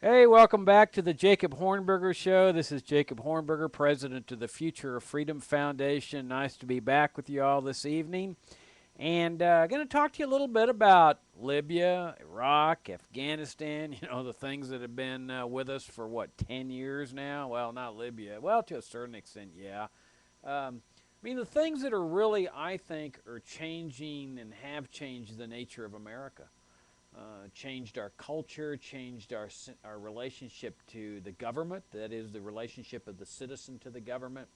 Hey, welcome back to the Jacob Hornberger Show. This is Jacob Hornberger, president of the Future of Freedom Foundation. Nice to be back with you all this evening. And I'm going to talk to you a little bit about Libya, Iraq, Afghanistan, the things that have been with us for, 10 years now? Well, not Libya. Well, to a certain extent, yeah. The things that are really, I think, are changing and have changed the nature of America. Changed our culture, changed our relationship to the government, that is, the relationship of the citizen to the government,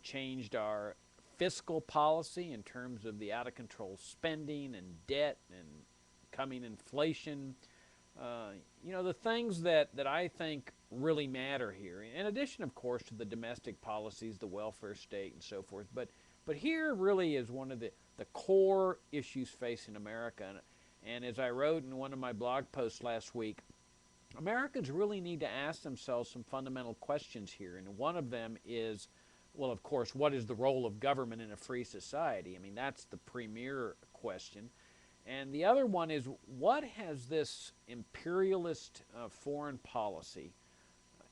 changed our fiscal policy in terms of the out of control spending and debt and coming inflation. The things that I think really matter here, in addition, of course, to the domestic policies, the welfare state, and so forth. But here really is one of the core issues facing America. And as I wrote in one of my blog posts last week, Americans really need to ask themselves some fundamental questions here. And one of them is, well, of course, what is the role of government in a free society? That's the premier question. And the other one is, what has this imperialist foreign policy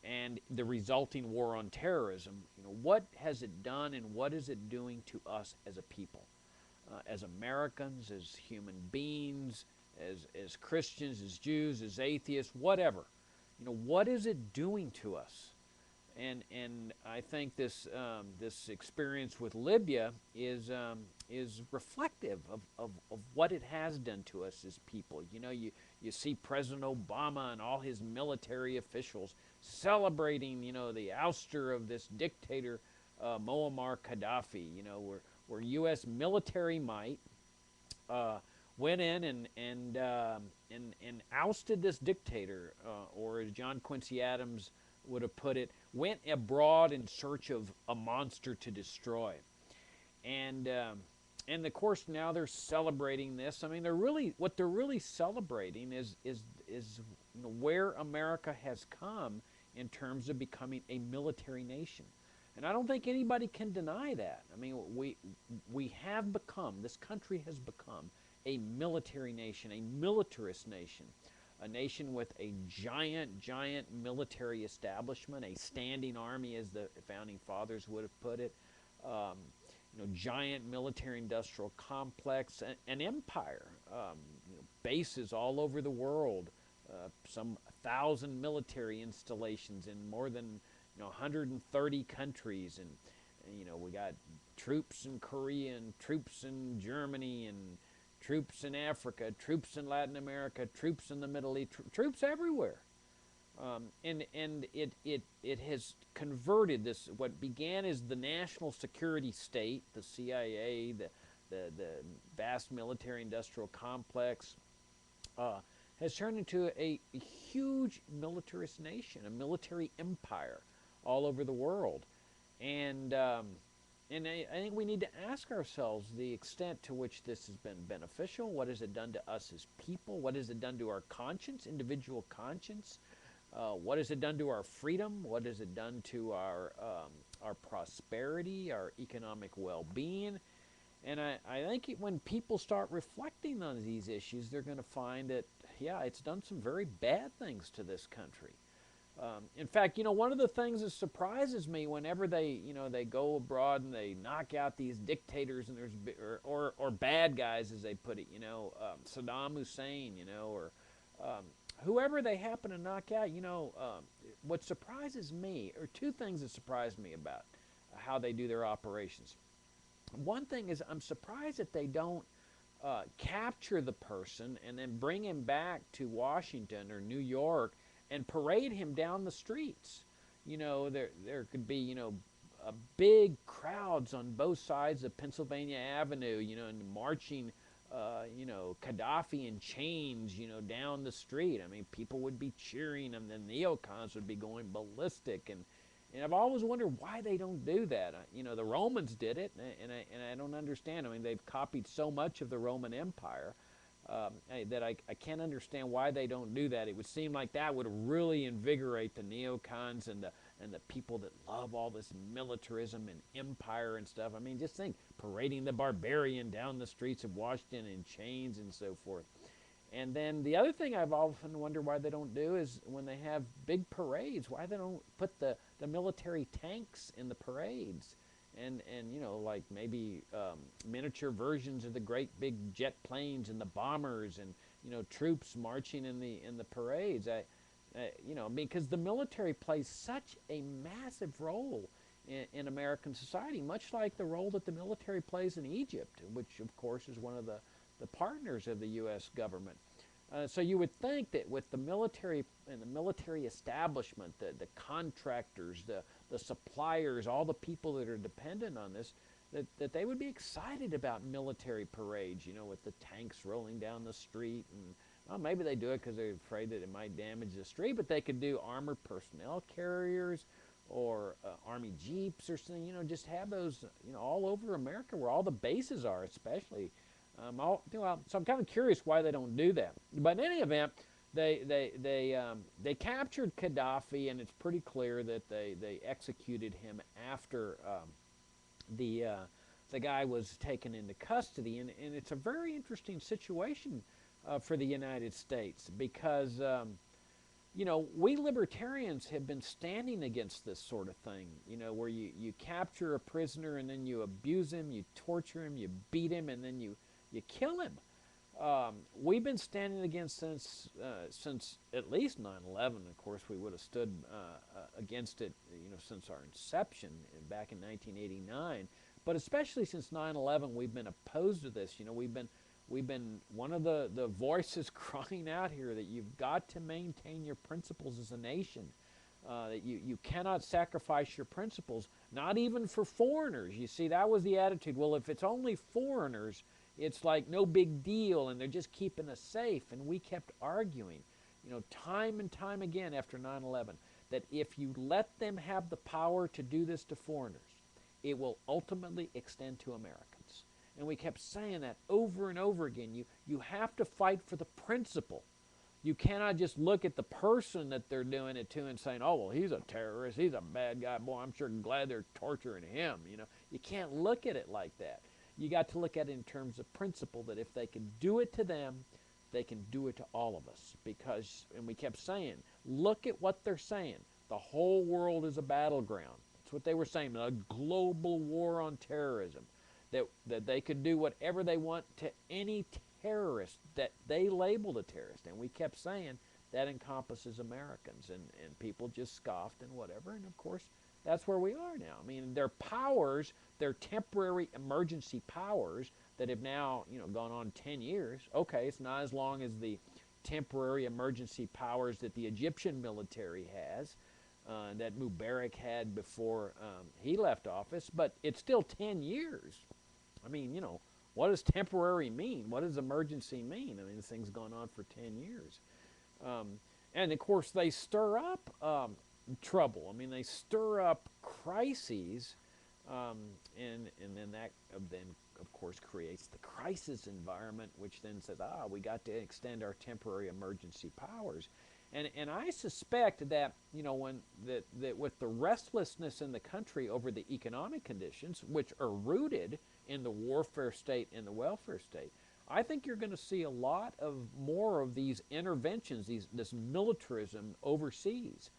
and the resulting war on terrorism, what has it done and what is it doing to us as a people? As Americans, as human beings, as Christians, as Jews, as atheists, whatever. What is it doing to us? And I think this experience with Libya is reflective of what it has done to us as people. You see President Obama and all his military officials celebrating the ouster of this dictator Muammar Gaddafi. Where U.S. military might went in and ousted this dictator, or as John Quincy Adams would have put it, went abroad in search of a monster to destroy. And of course now they're celebrating this. They're really celebrating is where America has come in terms of becoming a military nation. And I don't think anybody can deny that. We have become, this country has become a military nation, a militarist nation, a nation with a giant military establishment, a standing army, as the founding fathers would have put it, giant military industrial complex, an empire, bases all over the world, some 1,000 military installations in more than 130 countries, and we got troops in Korea and troops in Germany and troops in Africa, troops in Latin America, troops in the Middle East, troops everywhere. And it has converted this, what began as the national security state, the CIA, the vast military industrial complex, has turned into a huge militarist nation, a military empire all over the world. And I think we need to ask ourselves the extent to which this has been beneficial. What has it done to us as people? What has it done to our conscience, individual conscience? What has it done to our freedom? What has it done to our prosperity, our economic well-being? And I think when people start reflecting on these issues, they're going to find that, yeah, it's done some very bad things to this country. In fact, one of the things that surprises me whenever they go abroad and they knock out these dictators, and or bad guys, as they put it, Saddam Hussein, or whoever they happen to knock out, what surprises me, or two things that surprise me about how they do their operations. One thing is, I'm surprised that they don't capture the person and then bring him back to Washington or New York and parade him down the streets. There could be big crowds on both sides of Pennsylvania Avenue, and marching, Gaddafi in chains, down the street. People would be cheering, and the neocons would be going ballistic. And I've always wondered why they don't do that. The Romans did it, and I don't understand. They've copied so much of the Roman Empire that I can't understand why they don't do that. It would seem like that would really invigorate the neocons and the people that love all this militarism and empire and stuff. Just think, parading the barbarian down the streets of Washington in chains and so forth. And then the other thing I've often wondered why they don't do is when they have big parades, why they don't put the military tanks in the parades, and like maybe miniature versions of the great big jet planes and the bombers, and troops marching in the parades. Because the military plays such a massive role in American society, much like the role that the military plays in Egypt, which of course is one of the partners of the U.S. government. So you would think that with the military and the military establishment, the contractors, the suppliers, all the people that are dependent on this, that they would be excited about military parades, with the tanks rolling down the street. And well, maybe they do it because they're afraid that it might damage the street, but they could do armored personnel carriers or Army Jeeps or something, just have those, all over America where all the bases are, especially. So I'm kind of curious why they don't do that. But in any event, they captured Gaddafi, and it's pretty clear that they executed him after the guy was taken into custody. And it's a very interesting situation for the United States because we libertarians have been standing against this sort of thing, where you capture a prisoner and then you abuse him, you torture him, you beat him, and then you kill him. We've been standing against since at least 9/11. Of course, we would have stood against it, since our inception back in 1989. But especially since 9/11, we've been opposed to this. We've been one of the voices crying out here that you've got to maintain your principles as a nation. That you cannot sacrifice your principles, not even for foreigners. You see, that was the attitude. Well, if it's only foreigners, it's like no big deal, and they're just keeping us safe. And we kept arguing, time and time again after 9/11, that if you let them have the power to do this to foreigners, it will ultimately extend to Americans. And we kept saying that over and over again. You have to fight for the principle. You cannot just look at the person that they're doing it to and saying, oh, well, he's a terrorist, he's a bad guy, boy, I'm sure glad they're torturing him. You can't look at it like that. You got to look at it in terms of principle, that if they can do it to them, they can do it to all of us. Because, and we kept saying, look at what they're saying. The whole world is a battleground. That's what they were saying, a global war on terrorism. That they could do whatever they want to any terrorist that they labeled a terrorist. And we kept saying that encompasses Americans. And people just scoffed and whatever. And of course, that's where we are now. I mean, their powers, their temporary emergency powers that have now, gone on 10 years. Okay, it's not as long as the temporary emergency powers that the Egyptian military has, that Mubarak had before he left office, but it's still 10 years. I mean, what does temporary mean? What does emergency mean? I mean, this thing's gone on for 10 years. And of course, they stir up trouble. I mean, they stir up crises, and then that of course creates the crisis environment, which then says, we got to extend our temporary emergency powers. And I suspect that that with the restlessness in the country over the economic conditions, which are rooted in the warfare state and the welfare state, I think you're going to see a lot of more of these interventions, this militarism overseas.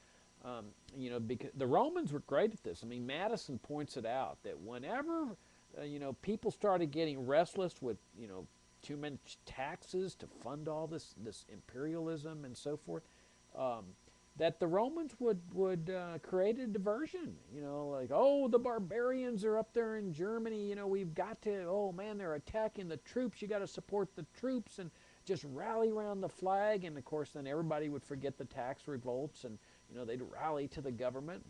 Because the Romans were great at this. I mean, Madison points it out that whenever people started getting restless with too many taxes to fund all this imperialism and so forth, that the Romans would create a diversion. Like, oh, the barbarians are up there in Germany. We've got to. Oh man, they're attacking the troops. You got to support the troops and just rally around the flag. And of course, then everybody would forget the tax revolts, and they'd rally to the government.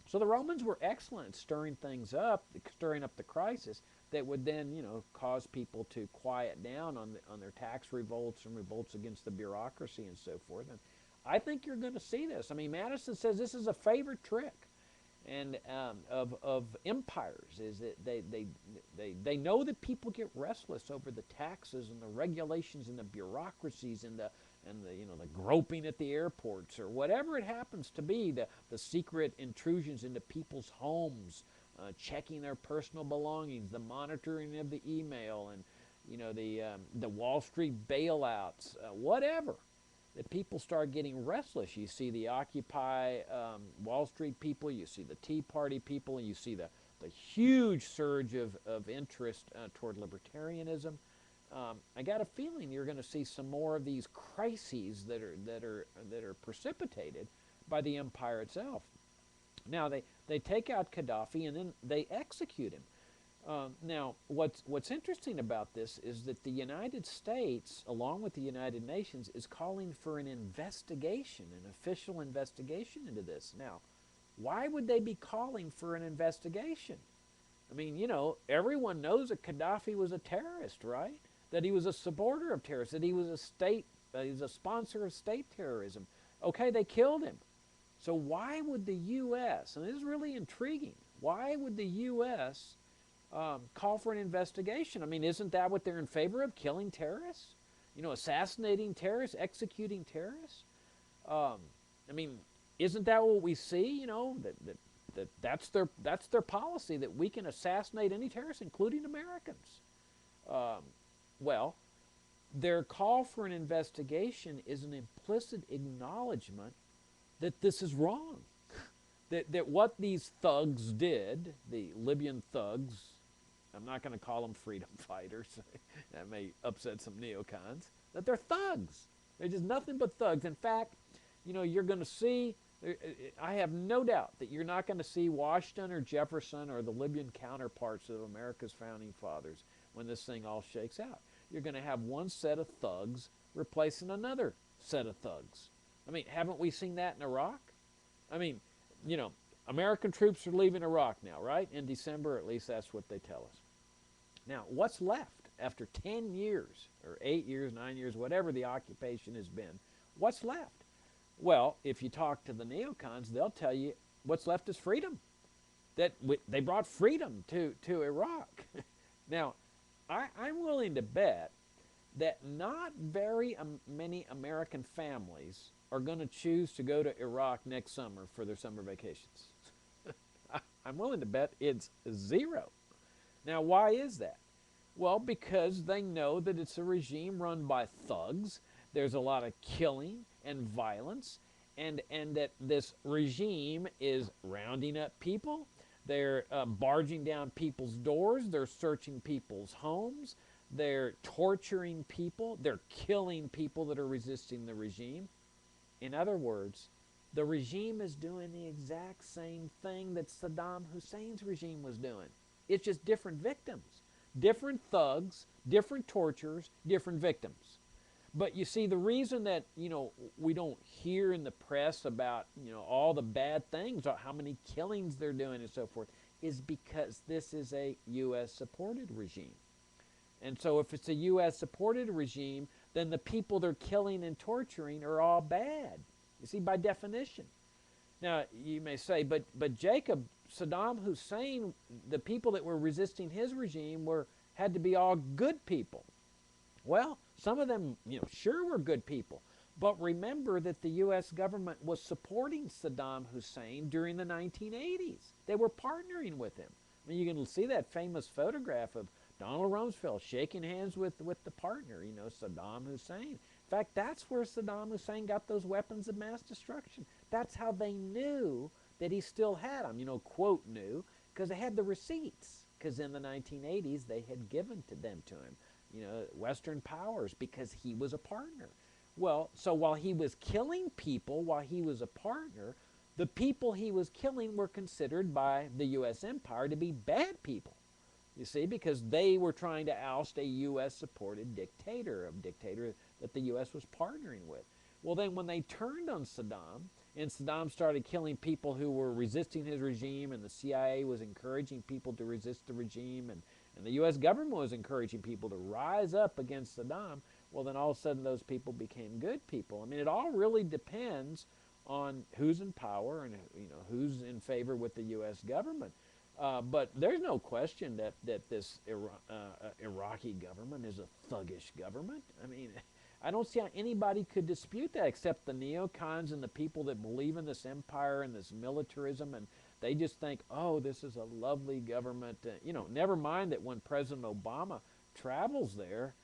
So the Romans were excellent at stirring things up, stirring up the crisis that would then, cause people to quiet down on their tax revolts and revolts against the bureaucracy and so forth. And I think you're going to see this. I mean, Madison says this is a favorite trick, and of empires, is that they know that people get restless over the taxes and the regulations and the bureaucracies and the groping at the airports, or whatever it happens to be, the secret intrusions into people's homes, checking their personal belongings, the monitoring of the email, and the Wall Street bailouts, whatever, that people start getting restless. You see the Occupy Wall Street people, you see the Tea Party people, and you see the huge surge of interest toward libertarianism. I got a feeling you're going to see some more of these crises that are precipitated by the empire itself. Now they take out Gaddafi and then they execute him. Now, what's interesting about this is that the United States, along with the United Nations, is calling for an investigation, an official investigation into this. Now, why would they be calling for an investigation? I mean, everyone knows that Gaddafi was a terrorist, right? That he was a supporter of terrorists, that he was a sponsor of state terrorism. Okay, they killed him. So why would the U.S., and this is really intriguing, why would the U.S. Call for an investigation? I mean, isn't that what they're in favor of, killing terrorists? Assassinating terrorists, executing terrorists? I mean, isn't that what we see? That's their policy, that we can assassinate any terrorist, including Americans. Well, their call for an investigation is an implicit acknowledgement that this is wrong. That what these thugs did, the Libyan thugs, I'm not going to call them freedom fighters, that may upset some neocons, that they're thugs. They're just nothing but thugs. In fact, you're going to see, I have no doubt that you're not going to see Washington or Jefferson or the Libyan counterparts of America's founding fathers when this thing all shakes out. You're going to have one set of thugs replacing another set of thugs. I mean, haven't we seen that in Iraq? I mean, American troops are leaving Iraq now, right? In December, at least that's what they tell us. Now, what's left after 10 years, or 8 years, 9 years, whatever the occupation has been? What's left? Well, if you talk to the neocons, they'll tell you what's left is freedom. That they brought freedom to Iraq. Now, I'm willing to bet that not very many American families are going to choose to go to Iraq next summer for their summer vacations. I'm willing to bet it's zero. Now, why is that? Well, because they know that it's a regime run by thugs. There's a lot of killing and violence, and that this regime is rounding up people. They're barging down people's doors. They're searching people's homes. They're torturing people. They're killing people that are resisting the regime. In other words, the regime is doing the exact same thing that Saddam Hussein's regime was doing. It's just different victims, different thugs, different torturers, different victims. But you see, the reason that, we don't hear in the press about, all the bad things, or how many killings they're doing and so forth, is because this is a U.S.-supported regime. And so if it's a U.S.-supported regime, then the people they're killing and torturing are all bad. You see, by definition. Now, you may say, but Jacob, Saddam Hussein, the people that were resisting his regime had to be all good people. Well, some of them, sure were good people. But remember that the U.S. government was supporting Saddam Hussein during the 1980s. They were partnering with him. I mean, you can see that famous photograph of Donald Rumsfeld shaking hands with the partner, Saddam Hussein. In fact, that's where Saddam Hussein got those weapons of mass destruction. That's how they knew that he still had them, quote knew, because they had the receipts. Because in the 1980s, they had given them to him, Western powers, because he was a partner. Well, so while he was killing people, while he was a partner, the people he was killing were considered by the U.S. empire to be bad people. You see, because they were trying to oust a U.S.-supported dictator, a dictator that the U.S. was partnering with. Well, then when they turned on Saddam, and Saddam started killing people who were resisting his regime, and the CIA was encouraging people to resist the regime, and the U.S. government was encouraging people to rise up against Saddam, well, then all of a sudden those people became good people. I mean, it all really depends on who's in power and who's in favor with the U.S. government. But there's no question that this Iraqi government is a thuggish government. I mean, I don't see how anybody could dispute that except the neocons and the people that believe in this empire and this militarism, and they just think, oh, this is a lovely government. Never mind that when President Obama travels there,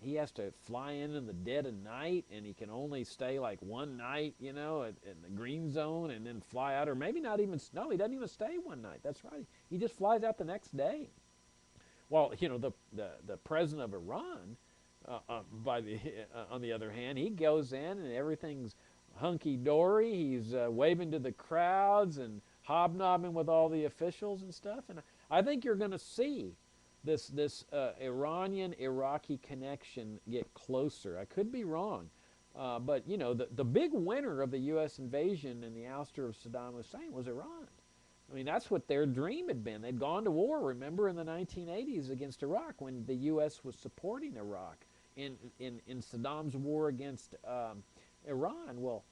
he has to fly in the dead of night, and he can only stay like one night, you know, in the green zone, and then fly out, or maybe not even. No, he doesn't even stay one night. That's right. He just flies out the next day. Well, you know, the president of Iran, on the other hand, he goes in and everything's hunky dory. He's waving to the crowds and hobnobbing with all the officials and stuff. And I think you're going to see this Iranian-Iraqi connection get closer. I could be wrong, but you know, the big winner of the U.S. invasion and the ouster of Saddam Hussein was Iran. I mean, that's what their dream had been. They'd gone to war, remember, in the 1980s against Iraq when the U.S. was supporting Iraq in Saddam's war against Iran. Well,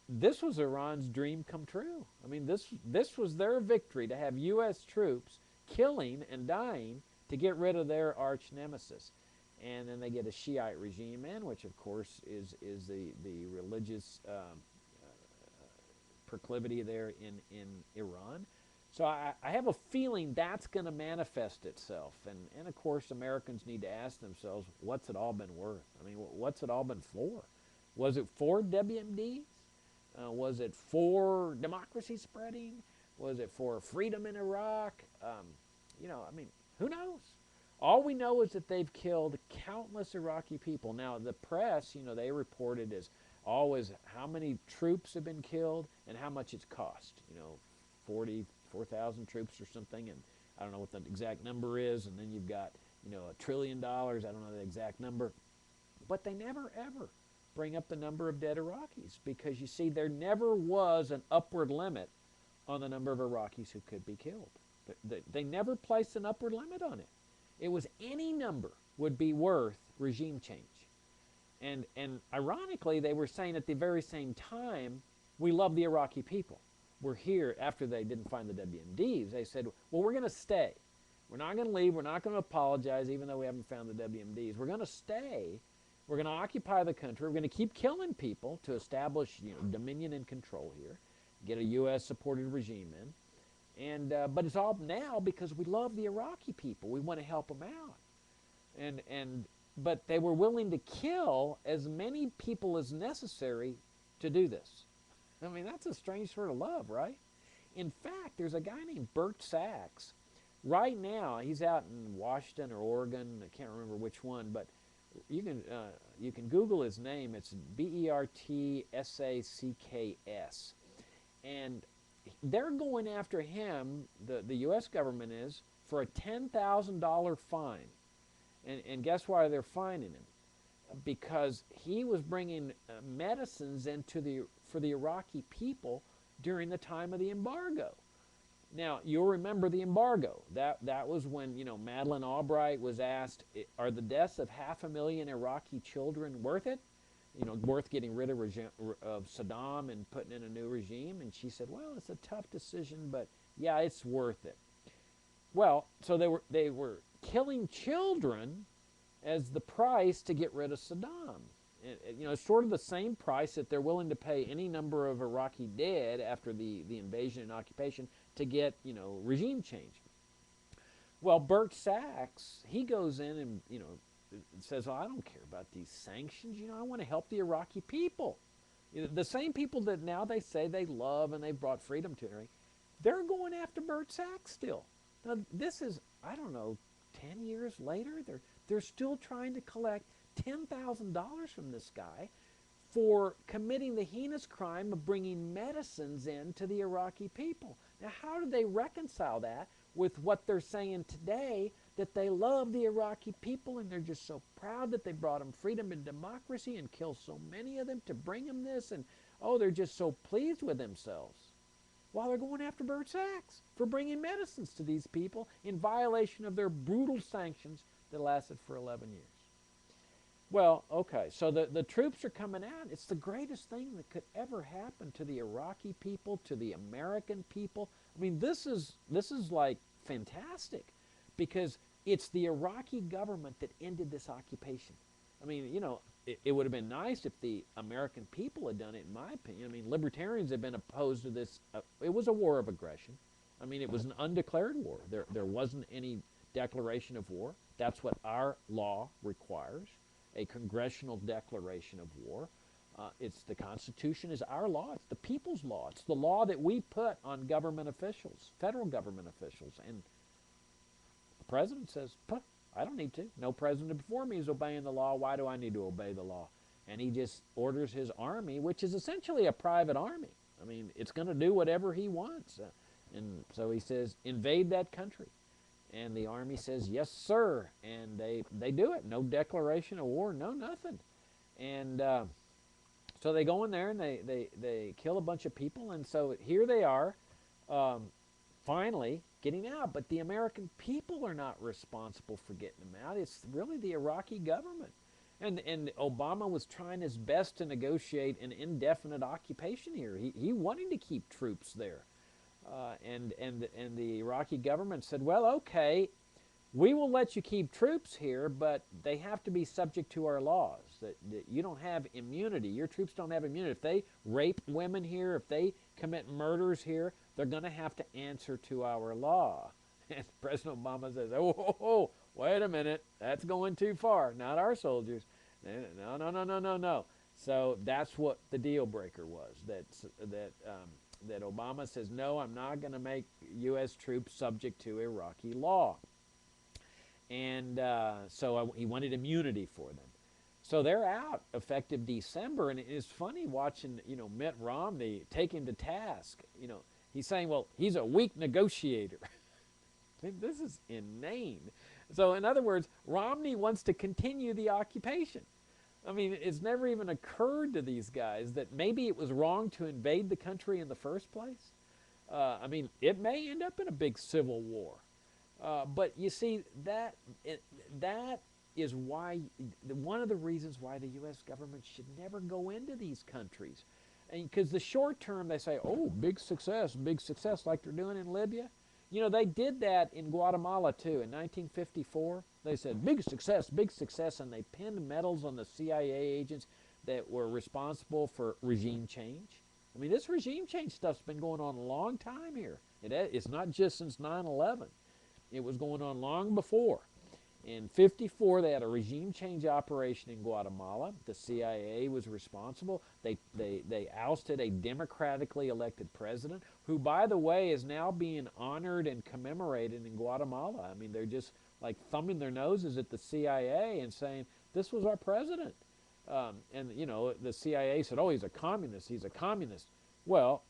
this was Iran's dream come true. I mean, this was their victory, to have U.S. troops killing and dying to get rid of their arch nemesis. And then they get a Shiite regime in, which of course is the religious proclivity there in Iran. So I have a feeling that's going to manifest itself. And of course, Americans need to ask themselves, what's it all been worth? I mean, what's it all been for? Was it for WMDs? Was it for democracy spreading? Was it for freedom in Iraq? You know, I mean, who knows? All we know is that they've killed countless Iraqi people. Now, the press, you know, they reported as always how many troops have been killed and how much it's cost. You know, 44,000 troops or something, and I don't know what the exact number is, and then you've got, you know, $1 trillion, I don't know the exact number, but they never ever bring up the number of dead Iraqis, because you see, there never was an upward limit on the number of Iraqis who could be killed. They never placed an upward limit on it. It was any number would be worth regime change. And ironically, they were saying at the very same time, we love the Iraqi people. We're here. After they didn't find the WMDs, they said, well, we're going to stay. We're not going to leave. We're not going to apologize, even though we haven't found the WMDs. We're going to stay. We're going to occupy the country. We're going to keep killing people to establish, you know, dominion and control here, get a U.S.-supported regime in. And but it's all now because we love the Iraqi people. We want to help them out. But they were willing to kill as many people as necessary to do this. I mean, that's a strange sort of love, right? In fact, there's a guy named Bert Sachs. Right now, he's out in Washington or Oregon. I can't remember which one, but you can Google his name. It's Bertsacks. And they're going after him, the U.S. government is, for a $10,000 fine. And guess why they're fining him? Because he was bringing medicines for the Iraqi people during the time of the embargo. Now, you'll remember the embargo. That was when, you know, Madeleine Albright was asked, are the deaths of 500,000 Iraqi children worth it? You know, worth getting rid of Saddam and putting in a new regime? And she said, well, it's a tough decision, but yeah, it's worth it. Well, so they were killing children as the price to get rid of Saddam. You know, it's sort of the same price that they're willing to pay any number of Iraqi dead after the invasion and occupation to get, you know, regime change. Well, Bert Sachs, he goes in and, you know, says, well, I don't care about these sanctions. You know, I want to help the Iraqi people. You know, the same people that now they say they love and they've brought freedom to, right? They're going after Bert Sachs still. Now, this is, I don't know, 10 years later, they're still trying to collect $10,000 from this guy for committing the heinous crime of bringing medicines in to the Iraqi people. Now, how do they reconcile that with what they're saying today, that they love the Iraqi people and they're just so proud that they brought them freedom and democracy and killed so many of them to bring them this, and oh, they're just so pleased with themselves, while they're going after Bert Sachs for bringing medicines to these people in violation of their brutal sanctions that lasted for 11 years. Well, okay, so the troops are coming out. It's the greatest thing that could ever happen to the Iraqi people, to the American people. I mean, this is like fantastic, because it's the Iraqi government that ended this occupation. I mean, you know, it would have been nice if the American people had done it, in my opinion. I mean, libertarians have been opposed to this. It was a war of aggression. I mean, it was an undeclared war. There wasn't any declaration of war. That's what our law requires, a congressional declaration of war. It's the Constitution is our law. It's the people's law. It's the law that we put on government officials, federal government officials. And the president says, I don't need to. No president before me is obeying the law. Why do I need to obey the law? And he just orders his army, which is essentially a private army. I mean, it's going to do whatever he wants. And so he says, invade that country. And the army says, yes, sir. And they do it. No declaration of war, no nothing. And so they go in there and they kill a bunch of people. And so here they are, finally getting out. But the American people are not responsible for getting them out. It's really the Iraqi government. And Obama was trying his best to negotiate an indefinite occupation here. He wanted to keep troops there. And the Iraqi government said, well, okay, we will let you keep troops here, but they have to be subject to our laws. That you don't have immunity. Your troops don't have immunity. If they rape women here, if they commit murders here, they're going to have to answer to our law. And President Obama says, oh, wait a minute, that's going too far. Not our soldiers. No. So that's what the deal breaker was. That Obama says, no, I'm not going to make U.S. troops subject to Iraqi law. And so he wanted immunity for them. So they're out effective December, and it's funny watching, Mitt Romney take him to task. He's saying, well, he's a weak negotiator. I mean, this is inane. So in other words, Romney wants to continue the occupation. I mean, it's never even occurred to these guys that maybe it was wrong to invade the country in the first place. I mean, it may end up in a big civil war. But you see, that is why, one of the reasons why the U.S. government should never go into these countries. Because the short term, they say, oh, big success, like they're doing in Libya. They did that in Guatemala, too. In 1954, they said, big success, and they pinned medals on the CIA agents that were responsible for regime change. I mean, this regime change stuff's been going on a long time here. It's not just since 9/11. It was going on long before. In 54, they had a regime change operation in Guatemala. The CIA was responsible. They ousted a democratically elected president, who, by the way, is now being honored and commemorated in Guatemala. I mean, they're just like thumbing their noses at the CIA and saying, this was our president. And the CIA said, oh, he's a communist. Well,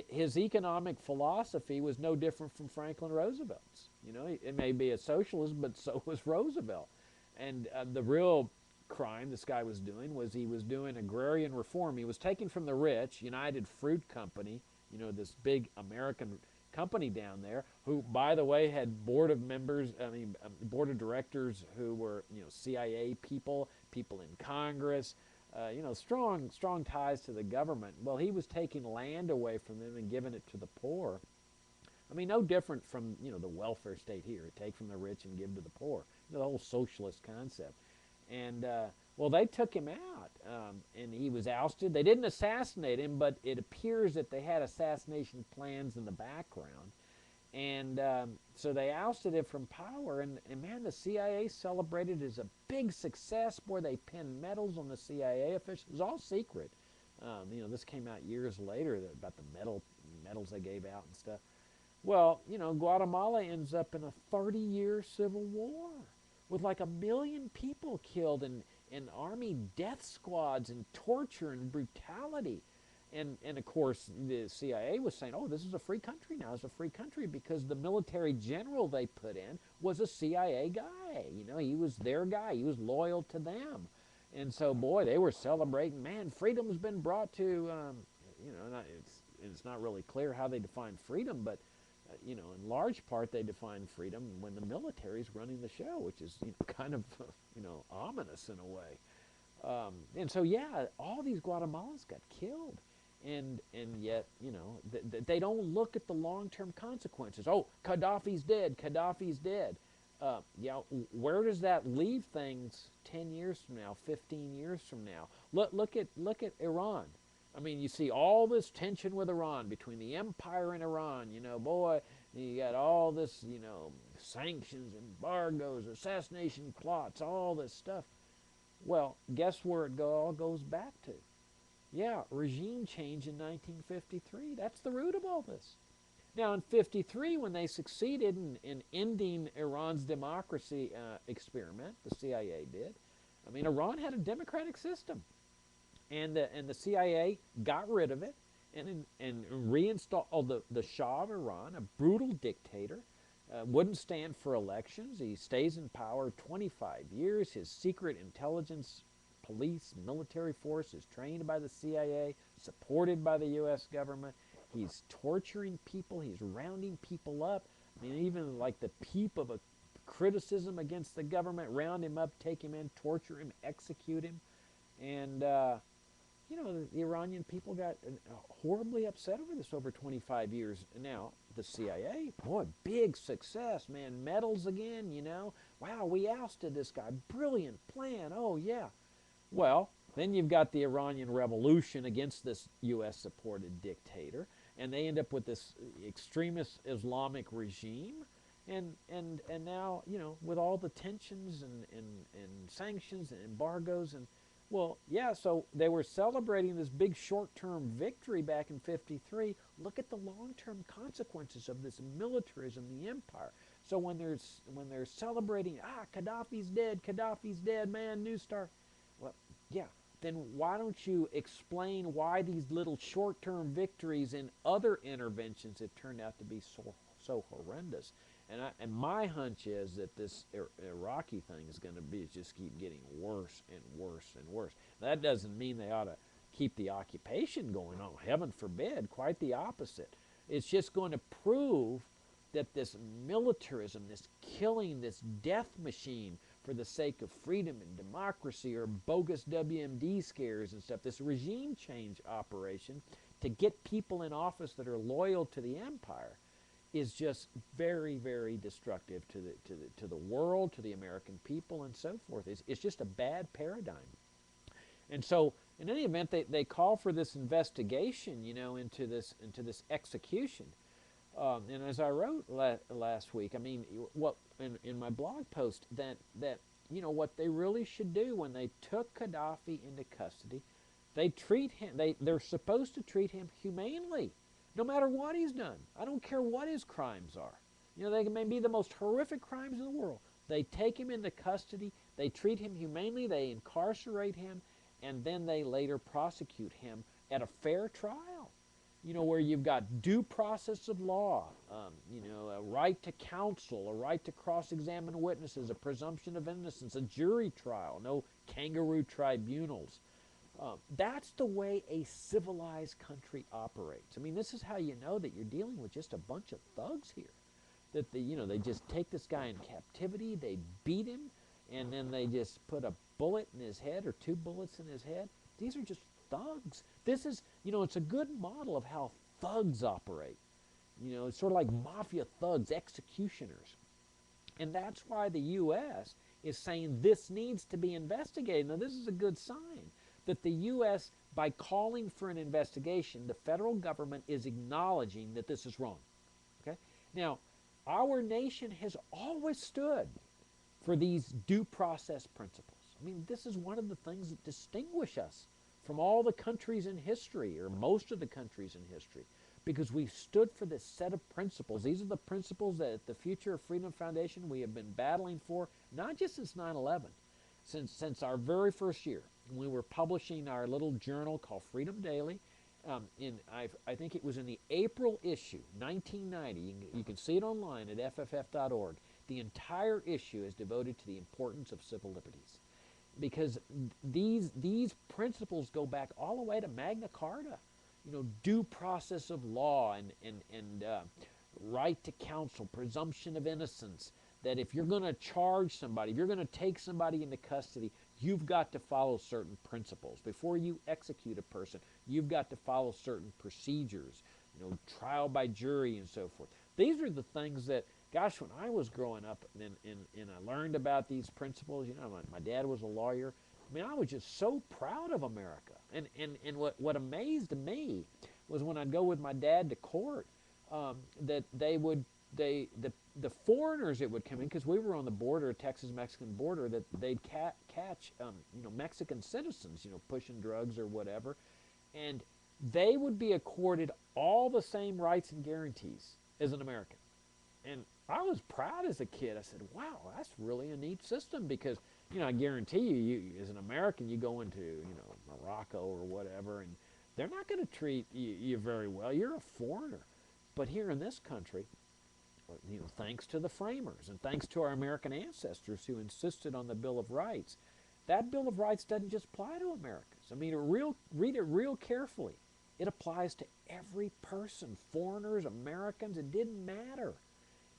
his economic philosophy was no different from Franklin Roosevelt's. It may be a socialist, but so was Roosevelt. And the real crime this guy was doing was he was doing agrarian reform. He was taking from the rich, United Fruit Company, this big American company down there, who, by the way, had board of directors who were, CIA people in Congress, strong ties to the government. Well, he was taking land away from them and giving it to the poor. I mean, no different from, the welfare state here. Take from the rich and give to the poor. The whole socialist concept. And, well, they took him out, and he was ousted. They didn't assassinate him, but it appears that they had assassination plans in the background. And so they ousted him from power, and man, the CIA celebrated it as a big success. Boy, they pinned medals on the CIA officials. It was all secret. This came out years later about the medals they gave out and stuff. Well, Guatemala ends up in a 30-year civil war with like 1 million people killed and army death squads and torture and brutality. And of course, the CIA was saying, oh, this is a free country now. It's a free country because the military general they put in was a CIA guy. He was their guy. He was loyal to them. And so, boy, they were celebrating, man, freedom's been brought to, it's not really clear how they define freedom, but in large part they define freedom when the military's running the show, which is kind of ominous in a way. And so yeah, all these Guatemalans got killed, and yet they don't look at the long-term consequences. Oh, Gaddafi's dead. Where does that leave things 10 years from now, 15 years from now? Look at Iran. I mean, you see all this tension with Iran, between the empire and Iran. Boy, You got all this, sanctions, embargoes, assassination plots, all this stuff. Well, guess where it all goes back to? Yeah, regime change in 1953. That's the root of all this. Now, in 53, when they succeeded in ending Iran's democracy experiment, the CIA did. I mean, Iran had a democratic system, and the CIA got rid of it and reinstalled the Shah of Iran, a brutal dictator. Wouldn't stand for elections. He stays in power 25 years. His secret intelligence, police, military force is trained by the CIA, supported by the U.S. government. He's torturing people. He's rounding people up. I mean, even like the peep of a criticism against the government, round him up, take him in, torture him, execute him. And the Iranian people got horribly upset over this over 25 years. Now, the CIA, boy, big success, man. Medals again, Wow, we ousted this guy. Brilliant plan. Oh, yeah. Well, then you've got the Iranian Revolution against this U.S.-supported dictator, and they end up with this extremist Islamic regime. And now, with all the tensions and sanctions and embargoes and well, yeah, so they were celebrating this big short-term victory back in 53. Look at the long-term consequences of this militarism, the empire. So when they're celebrating, Gaddafi's dead, man, new star. Well, yeah, then why don't you explain why these little short-term victories in other interventions have turned out to be so horrendous? And my hunch is that this Iraqi thing is going to just keep getting worse and worse and worse. That doesn't mean they ought to keep the occupation going on. Heaven forbid, quite the opposite. It's just going to prove that this militarism, this killing, this death machine for the sake of freedom and democracy or bogus WMD scares and stuff, this regime change operation to get people in office that are loyal to the empire, is just very, very destructive to the world, to the American people, and so forth. It's just a bad paradigm. And so, in any event, they call for this investigation, into this execution. And as I wrote last week, I mean, what in my blog post that what they really should do when they took Gaddafi into custody, they treat him. They're supposed to treat him humanely. No matter what he's done. I don't care what his crimes are. They may be the most horrific crimes in the world. They take him into custody, they treat him humanely, they incarcerate him, and then they later prosecute him at a fair trial. Where you've got due process of law, a right to counsel, a right to cross-examine witnesses, a presumption of innocence, a jury trial, no kangaroo tribunals. That's the way a civilized country operates. I mean, this is how you know that you're dealing with just a bunch of thugs here. That they just take this guy in captivity, they beat him, and then they just put a bullet in his head or two bullets in his head. These are just thugs. This is, it's a good model of how thugs operate. It's sort of like mafia thugs, executioners. And that's why the U.S. is saying this needs to be investigated. Now, this is a good sign that the U.S., by calling for an investigation, the federal government is acknowledging that this is wrong. Okay? Now, our nation has always stood for these due process principles. I mean, this is one of the things that distinguish us from all the countries in history, or most of the countries in history, because we've stood for this set of principles. These are the principles that at the Future of Freedom Foundation we have been battling for, not just since 9/11, since our very first year. We were publishing our little journal called Freedom Daily. I think it was in the April issue, 1990. You can see it online at fff.org. The entire issue is devoted to the importance of civil liberties, because these principles go back all the way to Magna Carta. Due process of law and right to counsel, presumption of innocence. That if you're going to charge somebody, if you're going to take somebody into custody, you've got to follow certain principles. Before you execute a person, you've got to follow certain procedures, trial by jury and so forth. These are the things that, gosh, when I was growing up and I learned about these principles, my dad was a lawyer. I mean, I was just so proud of America. And what amazed me was when I'd go with my dad to court, that they would the foreigners that would come in, because we were on the border, Texas-Mexican border, that they'd catch Mexican citizens, pushing drugs or whatever, and they would be accorded all the same rights and guarantees as an American. And I was proud as a kid. I said, wow, that's really a neat system, because, I guarantee you, as an American, you go into, Morocco or whatever, and they're not going to treat you very well. You're a foreigner. But here in this country, thanks to the framers and thanks to our American ancestors who insisted on the Bill of Rights, that Bill of Rights doesn't just apply to Americans. I mean, read it real carefully. It applies to every person, foreigners, Americans. It didn't matter.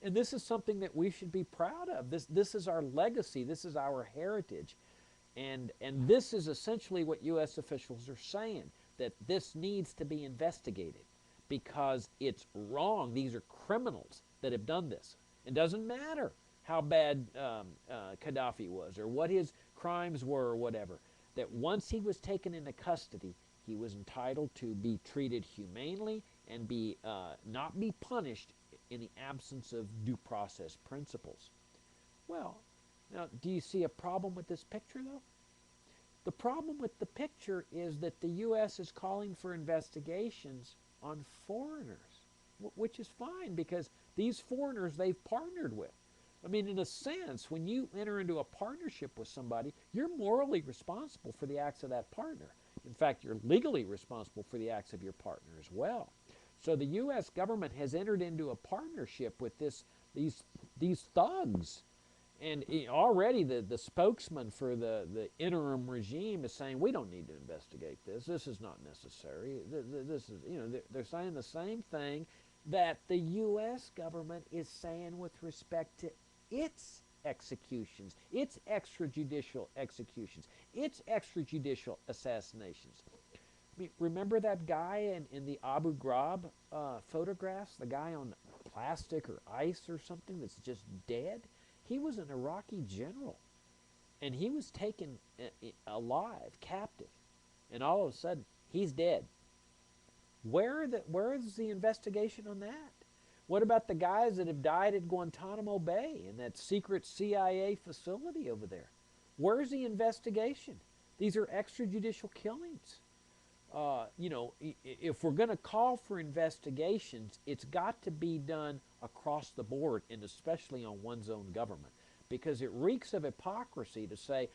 And this is something that we should be proud of. This is our legacy. This is our heritage. And this is essentially what U.S. officials are saying, that this needs to be investigated because it's wrong. These are criminals that have done this. It doesn't matter how bad Gaddafi was or what his crimes were or whatever, that once he was taken into custody, he was entitled to be treated humanely and not be punished in the absence of due process principles. Well, now, do you see a problem with this picture, though? The problem with the picture is that the U.S. is calling for investigations on foreigners, which is fine, because these foreigners they've partnered with. I mean, in a sense, when you enter into a partnership with somebody, you're morally responsible for the acts of that partner. In fact, you're legally responsible for the acts of your partner as well. So the U.S. government has entered into a partnership with these thugs. And already the spokesman for the interim regime is saying, we don't need to investigate this. This is not necessary. This is, they're saying the same thing that the U.S. government is saying with respect to its executions, its extrajudicial executions, its extrajudicial assassinations. I mean, remember that guy in the Abu Ghraib photographs, the guy on plastic or ice or something that's just dead? He was an Iraqi general, and he was taken alive, captive, and all of a sudden, he's dead. Where is the investigation on that? What about the guys that have died at Guantanamo Bay in that secret CIA facility over there? Where's the investigation? These are extrajudicial killings. If we're going to call for investigations, it's got to be done across the board, and especially on one's own government, because it reeks of hypocrisy to say,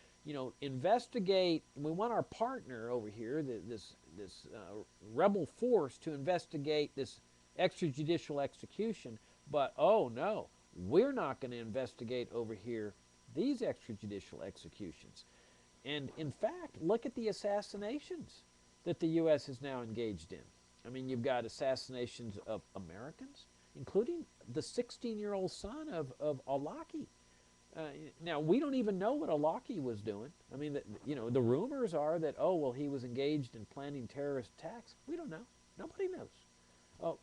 investigate. We want our partner over here, this rebel force, to investigate this extrajudicial execution, but oh no, we're not going to investigate over here these extrajudicial executions. And in fact, look at the assassinations that the U.S. is now engaged in. I mean, you've got assassinations of Americans, including the 16-year-old son of Alaki. Now, we don't even know what Alaki was doing. I mean, the rumors are that, oh, well, he was engaged in planning terrorist attacks. We don't know. Nobody knows.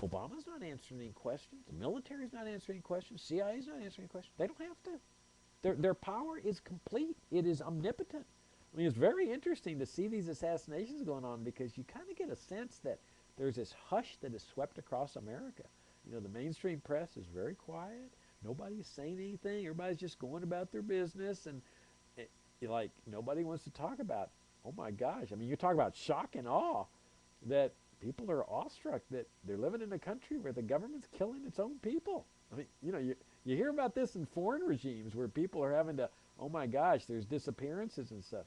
Obama's not answering any questions. The military's not answering any questions. CIA's not answering any questions. They don't have to. Their power is complete. It is omnipotent. I mean, it's very interesting to see these assassinations going on, because you kind of get a sense that there's this hush that is swept across America. The mainstream press is very quiet. Nobody's saying anything. Everybody's just going about their business, and nobody wants to talk about, oh my gosh. I mean, you're talking about shock and awe that people are awestruck that they're living in a country where the government's killing its own people. I mean, you hear about this in foreign regimes where people are having to, oh my gosh, there's disappearances and stuff.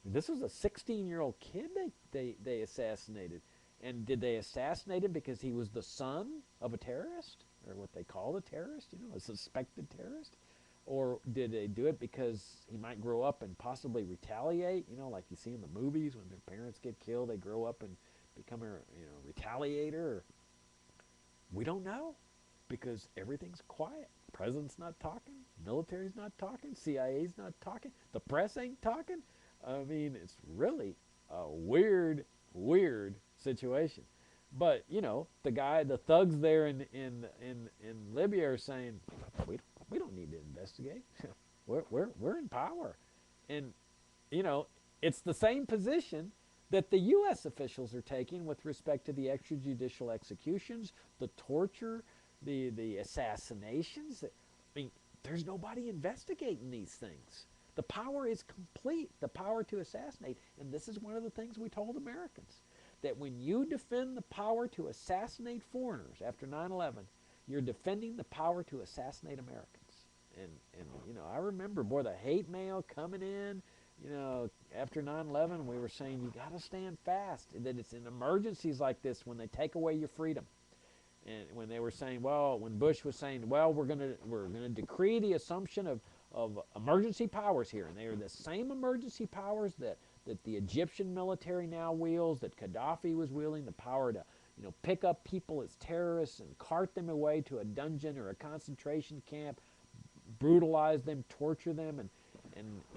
This was a 16-year-old kid they assassinated. And did they assassinate him because he was the son of a terrorist, or what they call a terrorist, a suspected terrorist? Or did they do it because he might grow up and possibly retaliate, like you see in the movies when their parents get killed, they grow up and become a retaliator? We don't know, because everything's quiet. President's not talking, military's not talking, CIA's not talking, the press ain't talking. I mean, it's really a weird situation. But the thugs there in Libya are saying, we don't need to investigate. we're in power, and it's the same position that the U.S. officials are taking with respect to the extrajudicial executions, the torture, the assassinations. I mean, there's nobody investigating these things. The power is complete, the power to assassinate. And this is one of the things we told Americans, that when you defend the power to assassinate foreigners after 9/11, you're defending the power to assassinate Americans. And you know, I remember, boy, the hate mail coming in, you know, after 9/11, we were saying you got to stand fast, that it's in emergencies like this when they take away your freedom. And when they were saying, well, when Bush was saying, well, we're gonna decree the assumption of emergency powers here, and they are the same emergency powers that the Egyptian military now wields, that Gaddafi was wielding, the power to, you know, pick up people as terrorists and cart them away to a dungeon or a concentration camp, brutalize them, torture them, and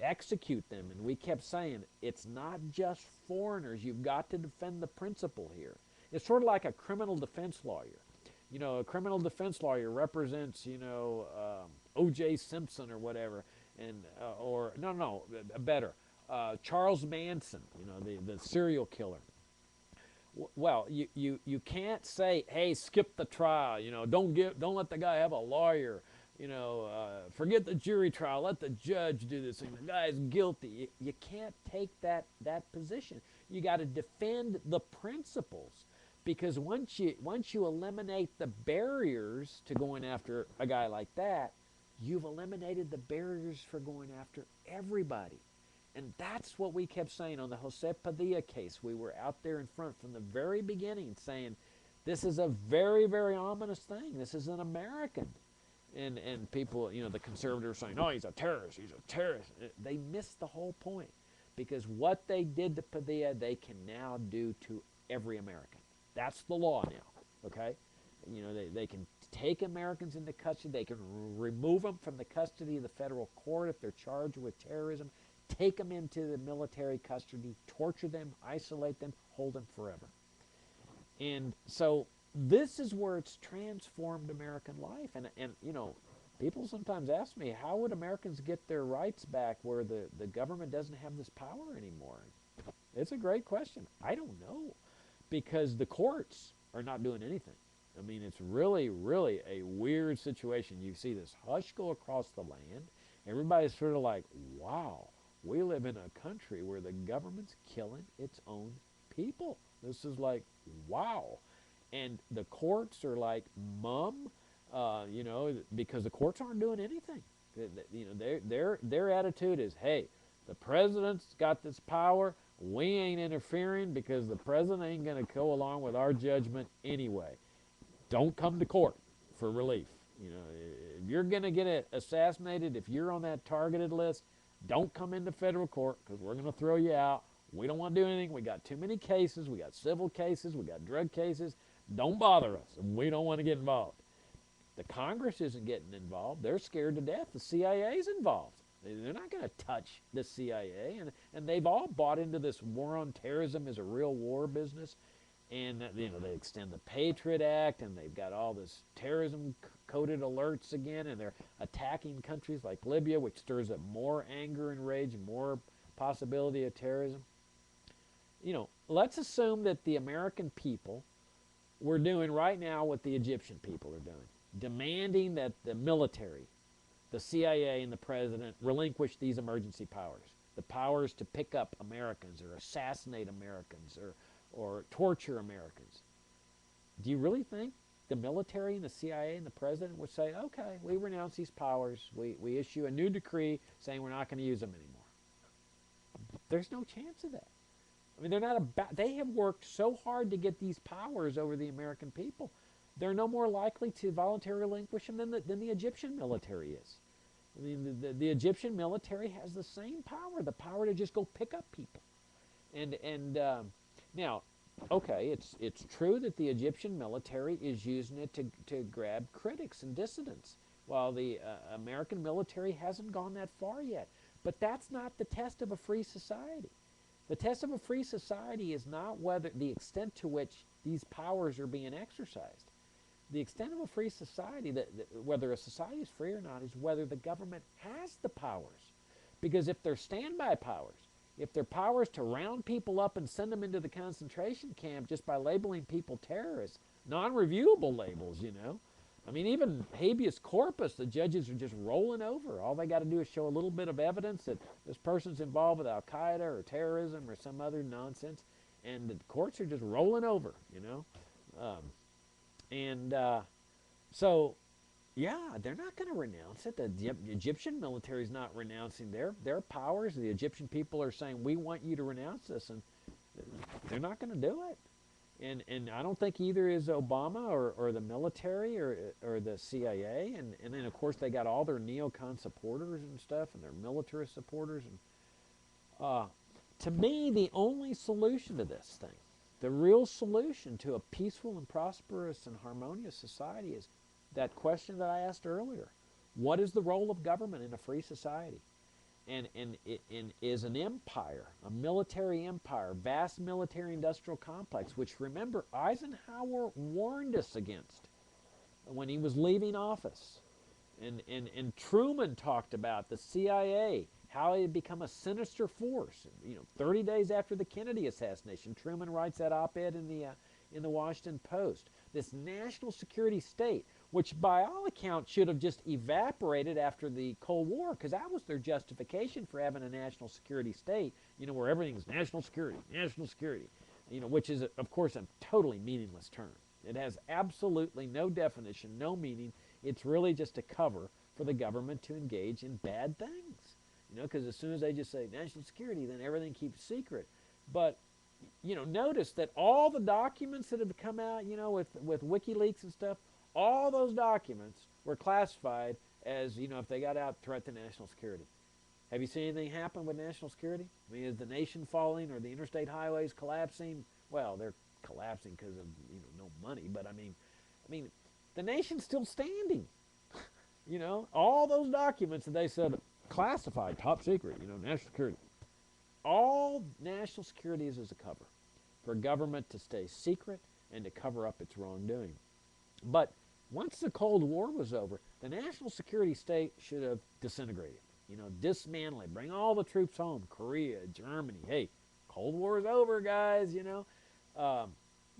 execute them. And we kept saying, it's not just foreigners. You've got to defend the principle here. It's sort of like a criminal defense lawyer. You know, a criminal defense lawyer represents, you know, O.J. Simpson or whatever, and or no, better, Charles Manson, you know, the serial killer. Well, you can't say, hey, skip the trial. You know, don't let the guy have a lawyer. You know, forget the jury trial. Let the judge do this thing. The guy's guilty. You can't take that position. You got to defend the principles, because once you eliminate the barriers to going after a guy like that, you've eliminated the barriers for going after everybody. And that's what we kept saying on the Jose Padilla case. We were out there in front from the very beginning saying, this is a very, very ominous thing. This is an American. And people, you know, the conservatives saying, oh, he's a terrorist, he's a terrorist. They missed the whole point, because what they did to Padilla, they can now do to every American. That's the law now, okay? You know, they can take Americans into custody. They can remove them from the custody of the federal court if they're charged with terrorism, take them into the military custody, torture them, isolate them, hold them forever. And so this is where it's transformed American life. And you know, people sometimes ask me, how would Americans get their rights back where the government doesn't have this power anymore? It's a great question. I don't know, because the courts are not doing anything. I mean, it's really, really a weird situation. You see this hush go across the land. Everybody's sort of like, wow, we live in a country where the government's killing its own people. This is like, wow. And the courts are like, mum, you know, because the courts aren't doing anything. You know, their attitude is, hey, the president's got this power. We ain't interfering because the president ain't going to go along with our judgment anyway. Don't come to court for relief. You know, if you're going to get assassinated, if you're on that targeted list, don't come into federal court, because we're going to throw you out. We don't want to do anything. We got too many cases. We got civil cases. We got drug cases. Don't bother us. We don't want to get involved. The Congress isn't getting involved. They're scared to death. The CIA's involved. They're not going to touch the CIA. And they've all bought into this war on terrorism as a real war business. And, you know, they extend the Patriot Act, and they've got all this terrorism-coded alerts again, and they're attacking countries like Libya, which stirs up more anger and rage and more possibility of terrorism. You know, let's assume that the American people were doing right now what the Egyptian people are doing, demanding that the military, the CIA, and the president relinquish these emergency powers, the powers to pick up Americans or assassinate Americans or torture Americans. Do you really think the military and the CIA and the president would say, okay, we renounce these powers, we issue a new decree saying we're not going to use them anymore? There's no chance of that. I mean, they're not they have worked so hard to get these powers over the American people. They're no more likely to voluntarily relinquish them than the Egyptian military is. I mean, the Egyptian military has the same power, the power to just go pick up people. And now, okay, it's true that the Egyptian military is using it to grab critics and dissidents, while the American military hasn't gone that far yet. But that's not the test of a free society. The test of a free society is not whether the extent to which these powers are being exercised. The extent of a free society, whether a society is free or not, is whether the government has the powers. Because if they're standby powers, if they're powers to round people up and send them into the concentration camp just by labeling people terrorists, non-reviewable labels, you know, I mean, even habeas corpus, the judges are just rolling over. All they got to do is show a little bit of evidence that this person's involved with Al Qaeda or terrorism or some other nonsense, and the courts are just rolling over, you know. And so, yeah, they're not going to renounce it. The Egyptian military is not renouncing their powers. The Egyptian people are saying, we want you to renounce this, and they're not going to do it. And I don't think either is Obama or the military or the CIA. And then, of course, they got all their neocon supporters and stuff and their militarist supporters. And to me, the only solution to this thing, the real solution to a peaceful and prosperous and harmonious society is that question that I asked earlier. What is the role of government in a free society? And is an empire, a military empire, vast military industrial complex, which, remember, Eisenhower warned us against when he was leaving office. And Truman talked about the CIA, how it had become a sinister force. 30 days after the Kennedy assassination, Truman writes that op-ed in the Washington Post. This national security state, which by all accounts should have just evaporated after the Cold War, because that was their justification for having a national security state, where everything's national security, which is, of course, a totally meaningless term. It has absolutely no definition, no meaning. It's really just a cover for the government to engage in bad things, because as soon as they just say national security, then everything keeps secret. But notice that all the documents that have come out, with WikiLeaks and stuff, all those documents were classified as, if they got out, threat to national security. Have you seen anything happen with national security? I mean, is the nation falling or the interstate highways collapsing? Well, they're collapsing because of, no money, but I mean, the nation's still standing. All those documents that they said classified, top secret, national security. All national security is a cover for government to stay secret and to cover up its wrongdoing. But once the Cold War was over, the national security state should have disintegrated. Dismantle it, bring all the troops home. Korea, Germany, hey, Cold War is over, guys.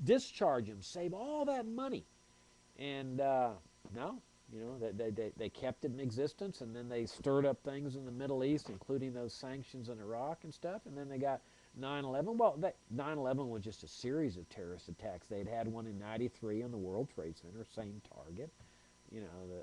Discharge them, save all that money. And no, they kept it in existence, and then they stirred up things in the Middle East, including those sanctions in Iraq and stuff. And then they got 9/11. Well, 9/11 was just a series of terrorist attacks. They'd had one in '93 on the World Trade Center, same target.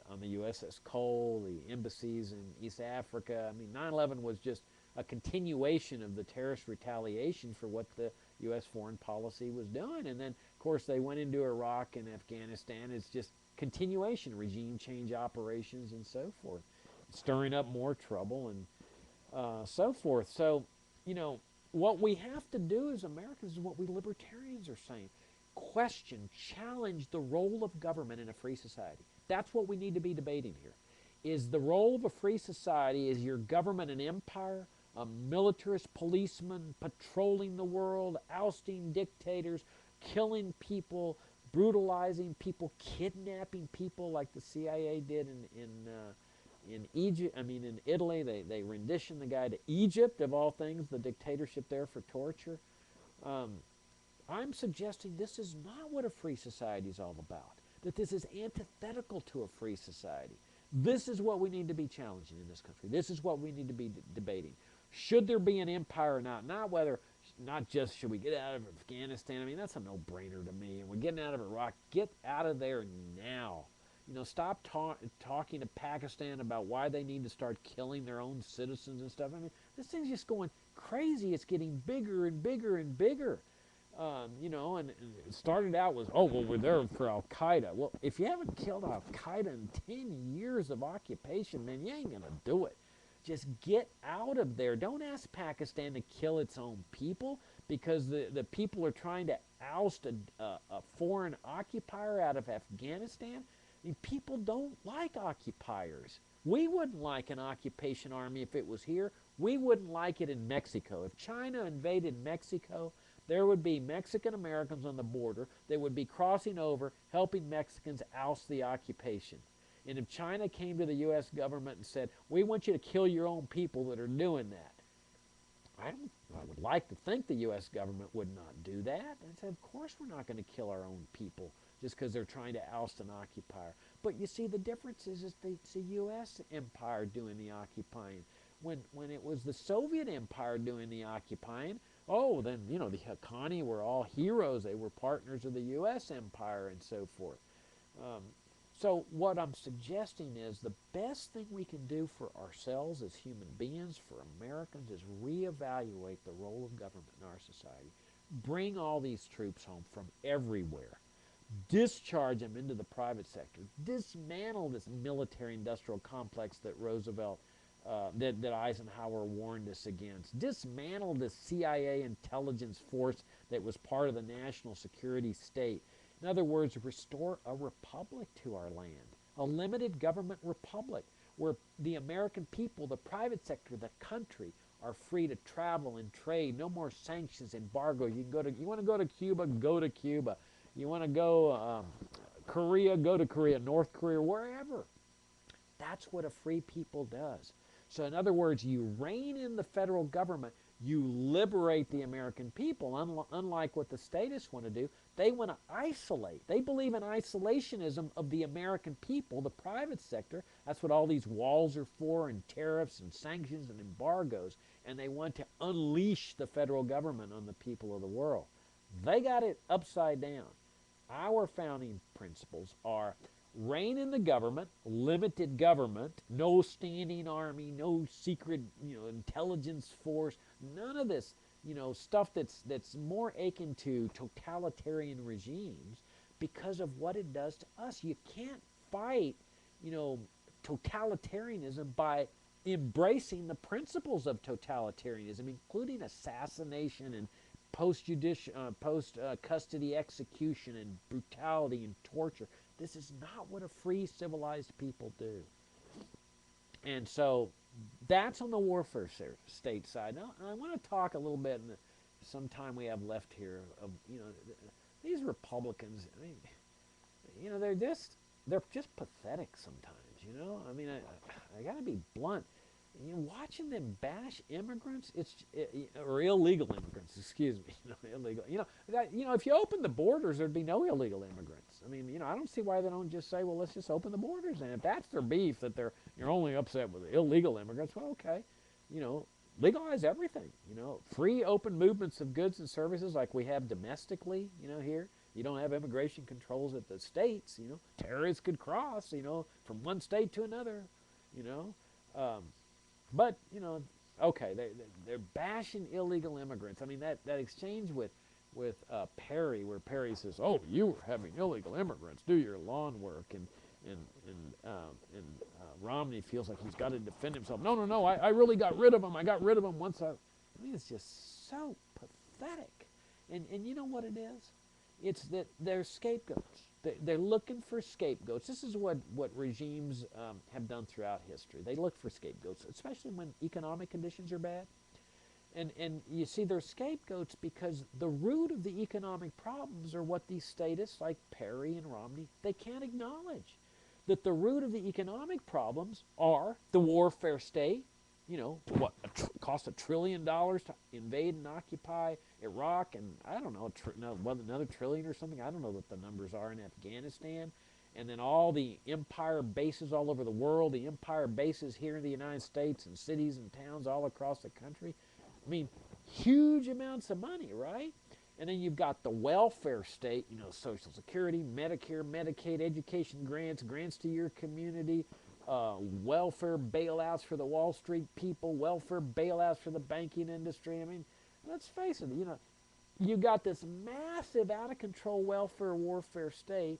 On the USS Cole, the embassies in East Africa. I mean, 9/11 was just a continuation of the terrorist retaliation for what the U.S. foreign policy was doing. And then, of course, they went into Iraq and Afghanistan. It's just continuation, regime change operations and so forth, stirring up more trouble and so forth. So, what we have to do as Americans is what we libertarians are saying. Question, challenge the role of government in a free society. That's what we need to be debating here. Is the role of a free society, is your government an empire, a militarist policeman patrolling the world, ousting dictators, killing people, brutalizing people, kidnapping people like the CIA did in Egypt? I mean, in Italy, they renditioned the guy to Egypt, of all things, the dictatorship there for torture. I'm suggesting this is not what a free society is all about, that this is antithetical to a free society. This is what we need to be challenging in this country. This is what we need to be debating. Should there be an empire or not? Not just should we get out of Afghanistan. I mean, that's a no-brainer to me. And we're getting out of Iraq. Get out of there now. Stop talking to Pakistan about why they need to start killing their own citizens and stuff. I mean, this thing's just going crazy. It's getting bigger and bigger and bigger. And it started out with, we're there for Al Qaeda. Well, if you haven't killed Al Qaeda in 10 years of occupation, man, you ain't going to do it. Just get out of there. Don't ask Pakistan to kill its own people because the people are trying to oust a foreign occupier out of Afghanistan. I mean, people don't like occupiers. We wouldn't like an occupation army if it was here. We wouldn't like it in Mexico. If China invaded Mexico, there would be Mexican Americans on the border. They would be crossing over, helping Mexicans oust the occupation. And if China came to the U.S. government and said, we want you to kill your own people that are doing that, I would like to think the U.S. government would not do that. And said, of course we're not going to kill our own people just because they're trying to oust an occupier. But you see, the difference is it's the U.S. empire doing the occupying. When it was the Soviet empire doing the occupying, oh, then, you know, the Haqqani were all heroes. They were partners of the U.S. empire and so forth. So what I'm suggesting is the best thing we can do for ourselves as human beings, for Americans, is reevaluate the role of government in our society. Bring all these troops home from everywhere. Discharge them into the private sector. Dismantle this military-industrial complex that that Eisenhower warned us against. Dismantle the CIA intelligence force that was part of the national security state. In other words, restore a republic to our land, a limited government republic where the American people, the private sector, the country are free to travel and trade. No more sanctions, embargo. You want to go to Cuba, go to Cuba. You want to go Korea, go to Korea, North Korea, wherever. That's what a free people does. So in other words, you rein in the federal government, you liberate the American people, unlike what the statists want to do. They want to isolate. They believe in isolationism of the American people, the private sector. That's what all these walls are for, and tariffs and sanctions and embargoes. And they want to unleash the federal government on the people of the world. They got it upside down. Our founding principles are rein in the government, limited government, no standing army, no secret, intelligence force, none of this, stuff that's more akin to totalitarian regimes because of what it does to us. You can't fight, totalitarianism by embracing the principles of totalitarianism, including assassination and post-custody execution and brutality and torture. This is not what a free, civilized people do. And so that's on the warfare state side. Now, I want to talk a little bit in some time we have left here of, these Republicans. I mean, they're just pathetic sometimes, I mean, I got to be blunt. Watching them bash immigrants, or illegal immigrants, excuse me, illegal. If you open the borders, there'd be no illegal immigrants. I mean, I don't see why they don't just say, well, let's just open the borders. And if that's their beef, that you're only upset with illegal immigrants, well, okay, legalize everything. Free, open movements of goods and services like we have domestically. Here you don't have immigration controls at the states. Terrorists could cross, from one state to another. But, okay, they're bashing illegal immigrants. I mean, that exchange with Perry, where Perry says, oh, you were having illegal immigrants, do your lawn work, and Romney feels like he's got to defend himself. No, I really got rid of them. I got rid of them once I mean, it's just so pathetic. And you know what it is? It's that they're scapegoats. They're looking for scapegoats. This is what regimes have done throughout history. They look for scapegoats, especially when economic conditions are bad. And you see, they're scapegoats because the root of the economic problems are what these statists like Perry and Romney, they can't acknowledge. That the root of the economic problems are the warfare state. Cost $1 trillion to invade and occupy Iraq, and I don't know, another trillion or something. I don't know what the numbers are in Afghanistan. And then all the empire bases all over the world, the empire bases here in the United States, and cities and towns all across the country. I mean, huge amounts of money, right? And then you've got the welfare state, Social Security, Medicare, Medicaid, education grants to your community, welfare bailouts for the Wall Street people, welfare bailouts for the banking industry. I mean, let's face it, you got this massive out-of-control welfare warfare state.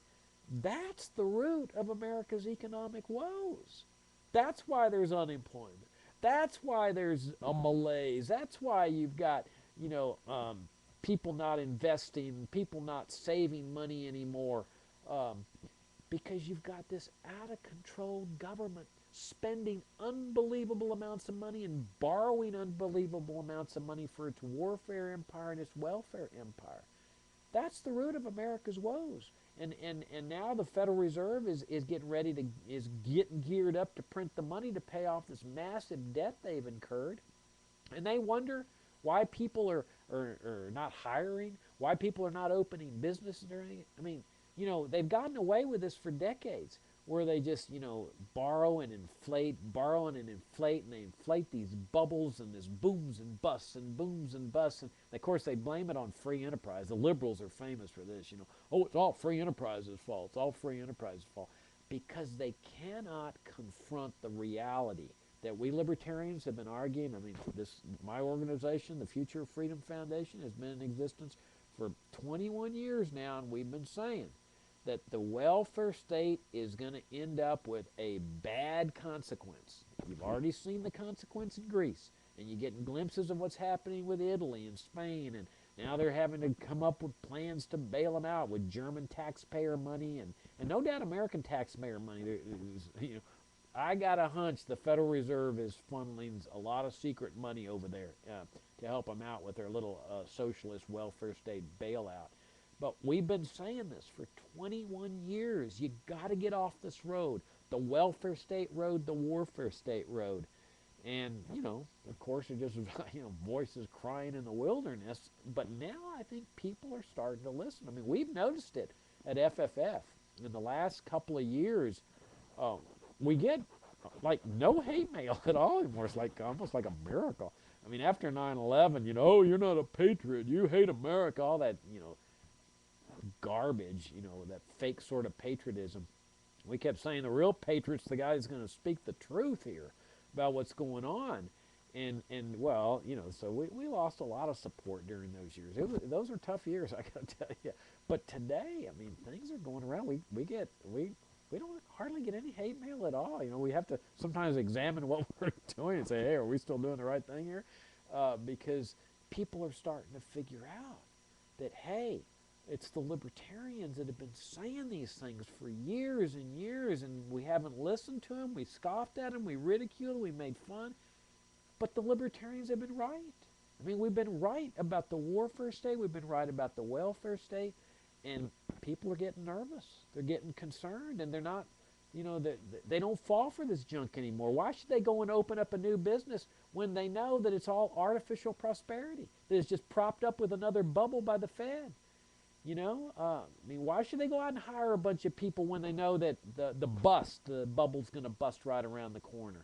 That's the root of America's economic woes. That's why there's unemployment. That's why there's a malaise. That's why you've got, people not investing, people not saving money anymore. Because you've got this out-of-control government spending unbelievable amounts of money and borrowing unbelievable amounts of money for its warfare empire and its welfare empire. That's the root of America's woes. And now the Federal Reserve is getting geared up to print the money to pay off this massive debt they've incurred. And they wonder why people are not hiring, why people are not opening businesses or anything. I mean, they've gotten away with this for decades where they just, borrow and inflate, and they inflate these bubbles and this booms and busts and booms and busts. And of course, they blame it on free enterprise. The liberals are famous for this, oh, it's all free enterprise's fault. It's all free enterprise's fault. Because they cannot confront the reality that we libertarians have been arguing. I mean, my organization, the Future of Freedom Foundation, has been in existence for 21 years now, and we've been saying that the welfare state is going to end up with a bad consequence. You've already seen the consequence in Greece, and you're getting glimpses of what's happening with Italy and Spain, and now they're having to come up with plans to bail them out with German taxpayer money and no doubt American taxpayer money. I got a hunch the Federal Reserve is funneling a lot of secret money over there to help them out with their little socialist welfare state bailout. But we've been saying this for 21 years. You got to get off this road, the welfare state road, the warfare state road. And, of course, it just, voices crying in the wilderness. But now I think people are starting to listen. I mean, we've noticed it at FFF. In the last couple of years, we get, no hate mail at all anymore. It's almost like a miracle. I mean, after 9/11, oh, you're not a patriot. You hate America. All that, garbage, that fake sort of patriotism. We kept saying the real patriot's the guy who's going to speak the truth here about what's going on. And well, so we lost a lot of support during those years. Those are tough years, I got to tell you. But today, I mean, things are going around. We don't hardly get any hate mail at all. We have to sometimes examine what we're doing and say, hey, are we still doing the right thing here? Because people are starting to figure out that, hey, it's the libertarians that have been saying these things for years and years, and we haven't listened to them. We scoffed at them. We ridiculed them. We made fun. But the libertarians have been right. I mean, we've been right about the warfare state. We've been right about the welfare state. And people are getting nervous. They're getting concerned, and they're not, they don't fall for this junk anymore. Why should they go and open up a new business when they know that it's all artificial prosperity, that it's just propped up with another bubble by the Fed? I mean, why should they go out and hire a bunch of people when they know that the bubble's going to bust right around the corner?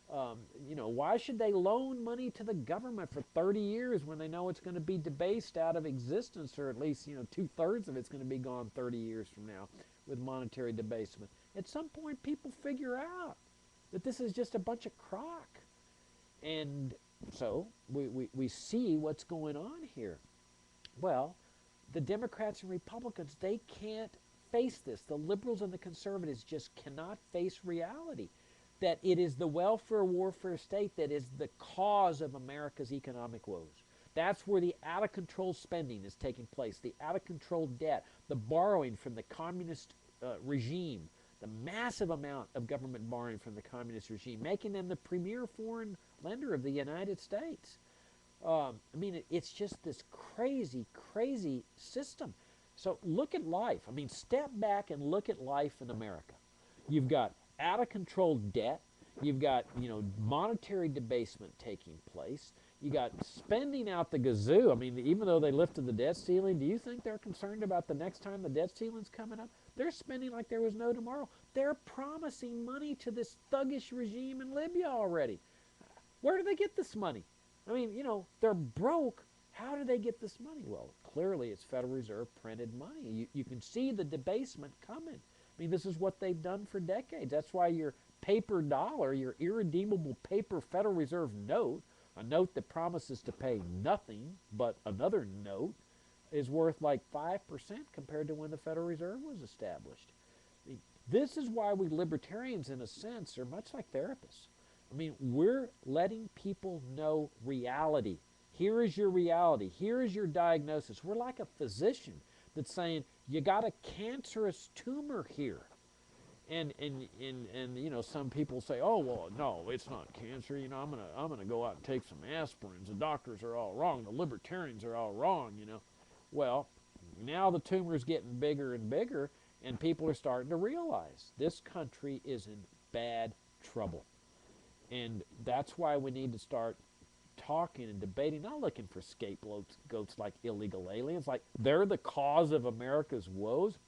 Why should they loan money to the government for 30 years when they know it's going to be debased out of existence, or at least, 2/3 of it's going to be gone 30 years from now with monetary debasement? At some point, people figure out that this is just a bunch of crock. And so we see what's going on here. Well, the Democrats and Republicans, they can't face this. The liberals and the conservatives just cannot face reality that it is the welfare warfare state that is the cause of America's economic woes. That's where the out-of-control spending is taking place, the out-of-control debt, the borrowing from the communist regime, the massive amount of government borrowing from the communist regime, making them the premier foreign lender of the United States. I mean, it's just this crazy, crazy system. So look at life. I mean, step back and look at life in America. You've got out-of-control debt. You've got, monetary debasement taking place. You got spending out the gazoo. I mean, even though they lifted the debt ceiling, do you think they're concerned about the next time the debt ceiling's coming up? They're spending like there was no tomorrow. They're promising money to this thuggish regime in Libya already. Where do they get this money? I mean, they're broke. How do they get this money? Well, clearly it's Federal Reserve printed money. You can see the debasement coming. I mean, this is what they've done for decades. That's why your paper dollar, your irredeemable paper Federal Reserve note, a note that promises to pay nothing but another note, is worth like 5% compared to when the Federal Reserve was established. I mean, this is why we libertarians, in a sense, are much like therapists. I mean, we're letting people know reality. Here is your reality. Here is your diagnosis. We're like a physician that's saying, you got a cancerous tumor here. And some people say, oh, well, no, it's not cancer. I'm gonna go out and take some aspirins. The doctors are all wrong. The libertarians are all wrong, Well, now the tumor's getting bigger and bigger, and people are starting to realize this country is in bad trouble. And that's why we need to start talking and debating, not looking for scapegoats like illegal aliens, like they're the cause of America's woes.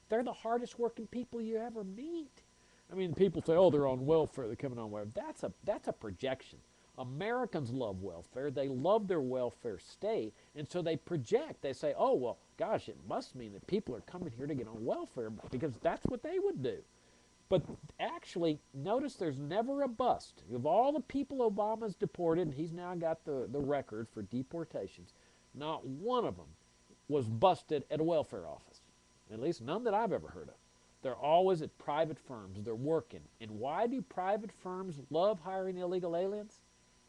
They're the hardest working people you ever meet. I mean, people say, "Oh, they're on welfare. They're coming on welfare." That's a projection. Americans love welfare. They love their welfare state, and so they project. They say, "Oh, well, gosh, it must mean that people are coming here to get on welfare because that's what they would do." But actually, notice there's never a bust. Of all the people Obama's deported, and he's now got the record for deportations, not one of them was busted at a welfare office. At least none that I've ever heard of. They're always at private firms. They're working. And why do private firms love hiring illegal aliens?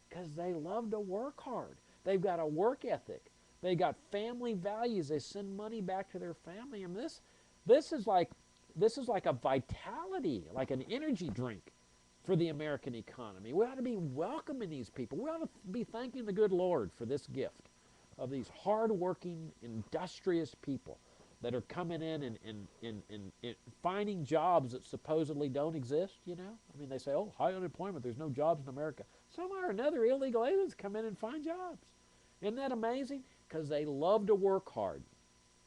Because they love to work hard. They've got a work ethic. They got family values. They send money back to their family. And this is like a vitality, like an energy drink for the American economy. We ought to be welcoming these people. We ought to be thanking the good Lord for this gift of these hard-working, industrious people that are coming in and finding jobs that supposedly don't exist, you know? I mean, they say, oh, high unemployment, there's no jobs in America. Somehow or another, illegal aliens come in and find jobs. Isn't that amazing? Because they love to work hard.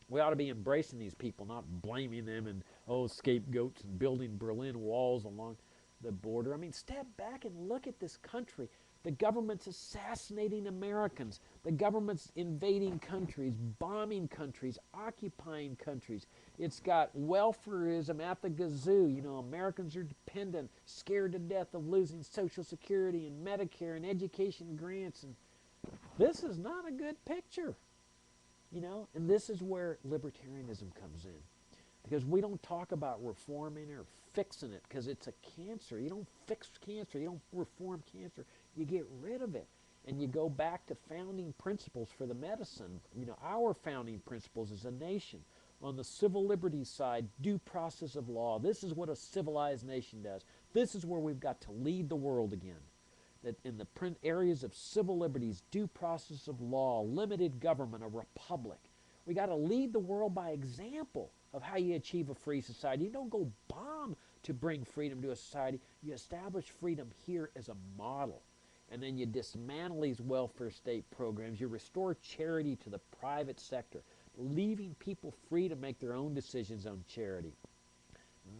We ought to be embracing these people, not blaming them and, oh, scapegoats and building Berlin walls along the border. I mean, step back and look at this country. The government's assassinating Americans. The government's invading countries, bombing countries, occupying countries. It's got welfareism at the gazoo. You know, Americans are dependent, scared to death of losing Social Security and Medicare and education grants. And this is not a good picture, you know. And this is where libertarianism comes in. Because we don't talk about reforming or fixing it because it's a cancer. You don't fix cancer. You don't reform cancer. You get rid of it. And you go back to founding principles for the medicine. You know, our founding principles as a nation. On the civil liberties side, due process of law. This is what a civilized nation does. This is where we've got to lead the world again. That in the areas of civil liberties, due process of law, limited government, a republic. We got to lead the world by example of how you achieve a free society. You don't go bomb to bring freedom to a society. You establish freedom here as a model. And then you dismantle these welfare state programs. You restore charity to the private sector, leaving people free to make their own decisions on charity.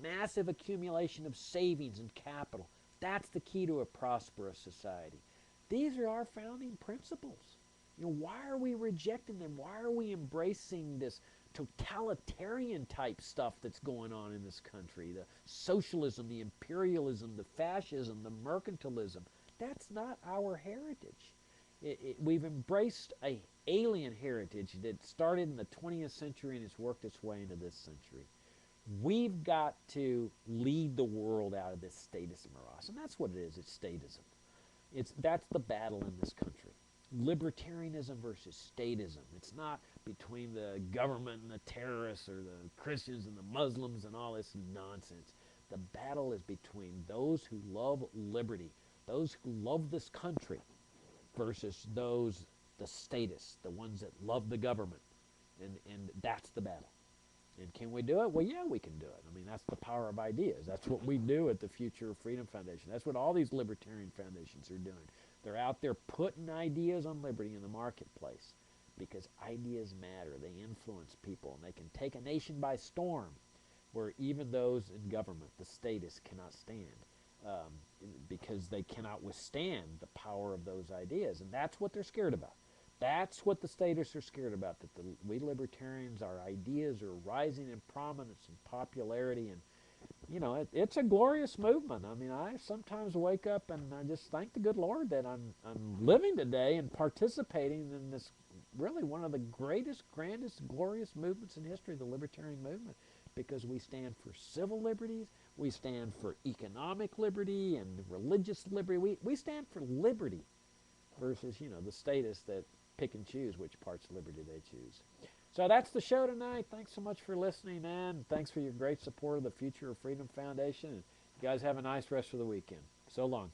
Massive accumulation of savings and capital. That's the key to a prosperous society. These are our founding principles. You know, why are we rejecting them? Why are we embracing this totalitarian type stuff that's going on in this country? The socialism, the imperialism, the fascism, the mercantilism. That's not our heritage. We've embraced an alien heritage that started in the 20th century and has worked its way into this century. We've got to lead the world out of this status morass. And that's what it is. It's statism. That's the battle in this country. Libertarianism versus statism. It's not between the government and the terrorists or the Christians and the Muslims and all this nonsense. The battle is between those who love liberty, those who love this country, versus the statists, the ones that love the government. And that's the battle. And can we do it? Well, yeah, we can do it. I mean, that's the power of ideas. That's what we do at the Future of Freedom Foundation. That's what all these libertarian foundations are doing. They're out there putting ideas on liberty in the marketplace because ideas matter. They influence people, and they can take a nation by storm where even those in government, the statists, cannot stand because they cannot withstand the power of those ideas. And that's what they're scared about. That's what the statists are scared about, that we libertarians, our ideas are rising in prominence and popularity. And, you know, it's a glorious movement. I mean, I sometimes wake up and I just thank the good Lord that I'm living today and participating in this really one of the greatest, grandest, glorious movements in history, the libertarian movement, because we stand for civil liberties, we stand for economic liberty and religious liberty. We stand for liberty versus, you know, the statists that pick and choose which parts of liberty they choose. So that's the show tonight. Thanks so much for listening in. Thanks for your great support of the Future of Freedom Foundation. And you guys have a nice rest of the weekend. So long.